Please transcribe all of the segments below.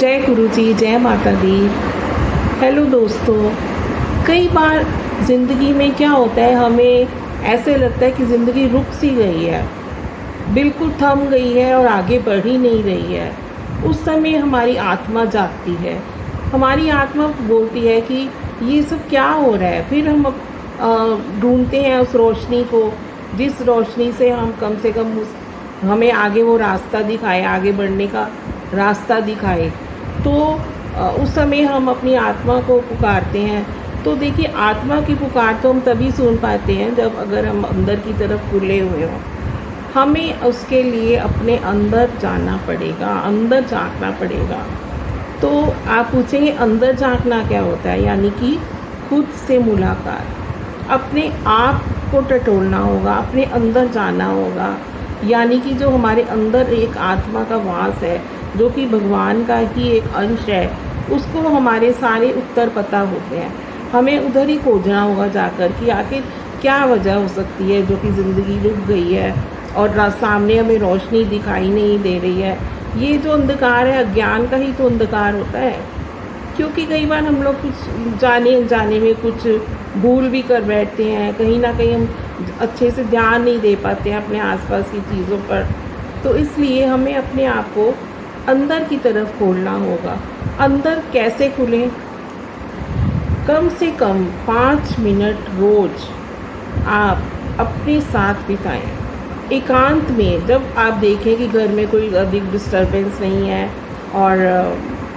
जय गुरु जी, जय माता दी। हेलो दोस्तों, कई बार ज़िंदगी में क्या होता है, हमें ऐसे लगता है कि ज़िंदगी रुक सी गई है, बिल्कुल थम गई है और आगे बढ़ ही नहीं रही है। उस समय हमारी आत्मा जागती है, हमारी आत्मा बोलती है कि ये सब क्या हो रहा है। फिर हम ढूंढते हैं उस रोशनी को, जिस रोशनी से कम हमें आगे वो रास्ता दिखाए, आगे बढ़ने का रास्ता दिखाए। तो उस समय हम अपनी आत्मा को पुकारते हैं। तो देखिए, आत्मा की पुकार तो हम तभी सुन पाते हैं जब अगर हम अंदर की तरफ खुले हुए हों। हमें उसके लिए अपने अंदर जाना पड़ेगा, अंदर झांकना पड़ेगा। तो आप पूछेंगे अंदर झांकना क्या होता है? यानी कि खुद से मुलाकात, अपने आप को टटोलना होगा, अपने अंदर जाना होगा। यानी कि जो हमारे अंदर एक आत्मा का वास है, जो कि भगवान का ही एक अंश है, उसको हमारे सारे उत्तर पता होते हैं। हमें उधर ही खोजना होगा जाकर कि आखिर क्या वजह हो सकती है जो कि ज़िंदगी रुक गई है और सामने हमें रोशनी दिखाई नहीं दे रही है। ये जो अंधकार है, अज्ञान का ही तो अंधकार होता है। क्योंकि कई बार हम लोग कुछ जाने अनजाने में कुछ भूल भी कर बैठते हैं, कहीं ना कहीं हम अच्छे से ध्यान नहीं दे पाते हैं अपने आसपास की चीज़ों पर। तो इसलिए हमें अपने आप को अंदर की तरफ खोलना होगा। अंदर कैसे खुलें? कम से कम 5 मिनट रोज़ आप अपने साथ बिताएं, एकांत में। जब आप देखें कि घर में कोई अधिक डिस्टर्बेंस नहीं है और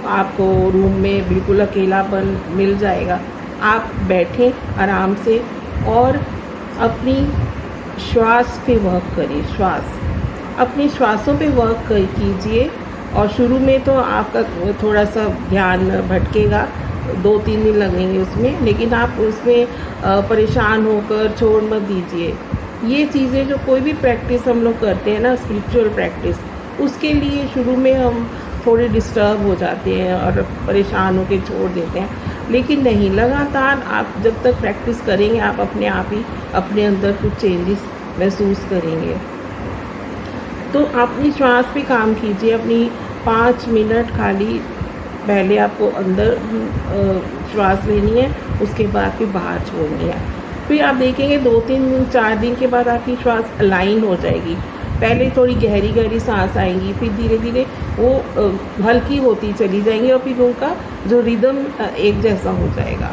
आपको रूम में बिल्कुल अकेलापन मिल जाएगा, आप बैठें आराम से और अपनी श्वास पे वर्क करिए। अपने श्वासों पे वर्क कीजिए। और शुरू में तो आपका थोड़ा सा ध्यान भटकेगा, 2-3 दिन लगेंगे उसमें, लेकिन आप उसमें परेशान होकर छोड़ मत दीजिए। ये चीज़ें जो कोई भी प्रैक्टिस हम लोग करते हैं ना, स्पिरिचुअल प्रैक्टिस, उसके लिए शुरू में हम थोड़े डिस्टर्ब हो जाते हैं और परेशान होकर छोड़ देते हैं। लेकिन नहीं, लगातार आप जब तक प्रैक्टिस करेंगे, आप अपने आप ही अपने अंदर कुछ चेंजेस महसूस करेंगे। तो अपनी श्वास पे काम कीजिए। अपनी 5 मिनट खाली पहले आपको अंदर श्वास लेनी है, उसके बाद फिर बाहर छोड़नी है। फिर आप देखेंगे 2-3-4 दिन के बाद आपकी श्वास अलाइन हो जाएगी। पहले थोड़ी गहरी गहरी सांस आएंगी, फिर धीरे धीरे वो हल्की होती चली जाएंगी और फिर उनका जो रिदम एक जैसा हो जाएगा।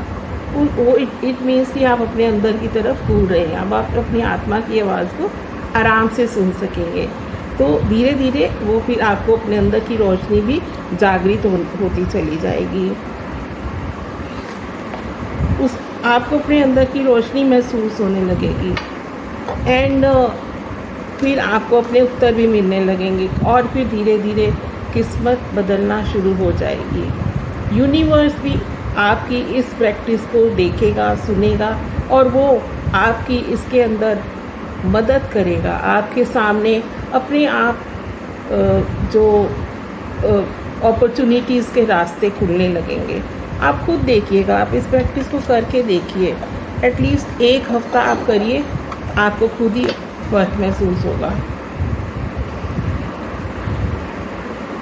वो इट मीन्स कि आप अपने अंदर की तरफ कूद रहे हैं। अब आप अपनी आत्मा की आवाज़ को आराम से सुन सकेंगे। तो धीरे धीरे वो फिर आपको अपने अंदर की रोशनी भी जागृत होती चली जाएगी। आपको अपने अंदर की रोशनी महसूस होने लगेगी एंड फिर आपको अपने उत्तर भी मिलने लगेंगे और फिर धीरे धीरे किस्मत बदलना शुरू हो जाएगी। यूनिवर्स भी आपकी इस प्रैक्टिस को देखेगा, सुनेगा और वो आपकी इसके अंदर मदद करेगा। आपके सामने अपने आप जो अपॉर्चुनिटीज़ के रास्ते खुलने लगेंगे। आप खुद देखिएगा, आप इस प्रैक्टिस को करके देखिए। एटलीस्ट 1 हफ्ता आप करिए, आपको खुद ही फर्क महसूस होगा।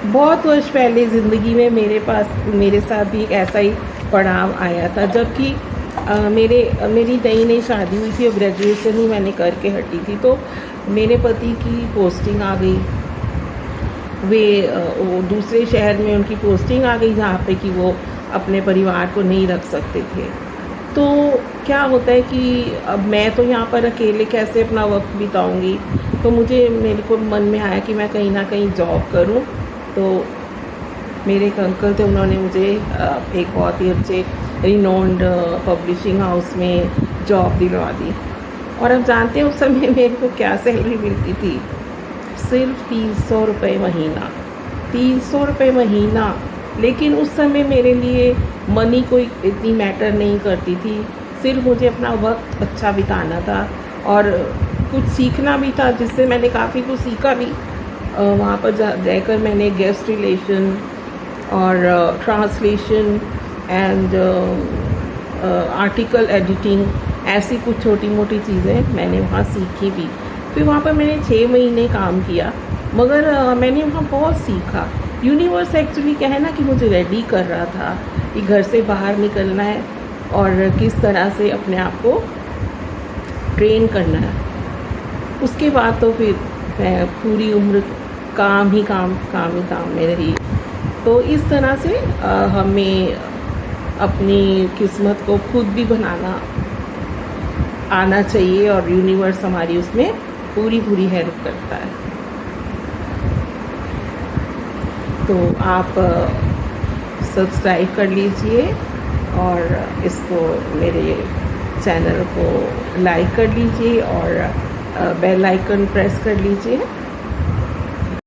बहुत वर्ष पहले ज़िंदगी में मेरे साथ भी एक ऐसा ही पड़ाव आया था, जबकि मेरी नई शादी हुई थी और ग्रेजुएशन ही मैंने करके हटी थी। तो मेरे पति की पोस्टिंग आ गई, वो दूसरे शहर में उनकी पोस्टिंग आ गई, जहाँ पे कि वो अपने परिवार को नहीं रख सकते थे। तो क्या होता है कि अब मैं तो यहाँ पर अकेले कैसे अपना वक्त बिताऊंगी। तो मेरे को मन में आया कि मैं कहीं ना कहीं जॉब करूँ। तो मेरे एक अंकल थे, उन्होंने मुझे एक बहुत ही अच्छे रिनोन्ड पब्लिशिंग हाउस में जॉब दिलवा दी। और अब जानते हैं उस समय मेरे को क्या सैलरी मिलती थी? सिर्फ 300 रुपये महीना। 300 रुपये महीना। लेकिन उस समय मेरे लिए मनी कोई इतनी मैटर नहीं करती थी। सिर्फ मुझे अपना वक्त अच्छा बिताना था और कुछ सीखना भी था, जिससे मैंने काफ़ी कुछ सीखा भी। वहाँ पर रहकर मैंने गेस्ट रिलेशन और ट्रांसलेशन एंड आर्टिकल एडिटिंग, ऐसी कुछ छोटी मोटी चीज़ें मैंने वहाँ सीखी भी। फिर वहाँ पर मैंने 6 महीने काम किया, मगर मैंने वहाँ बहुत सीखा। यूनिवर्स एक्चुअली क्या है ना कि मुझे रेडी कर रहा था कि घर से बाहर निकलना है और किस तरह से अपने आप को ट्रेन करना है। उसके बाद तो फिर मैं पूरी उम्र काम ही काम काम ही काम में रही। तो इस तरह से हमें अपनी किस्मत को खुद भी बनाना आना चाहिए और यूनिवर्स हमारी उसमें पूरी पूरी हेल्प करता है। तो आप सब्सक्राइब कर लीजिए और इसको मेरे चैनल को लाइक कर लीजिए और बेल आइकन प्रेस कर लीजिए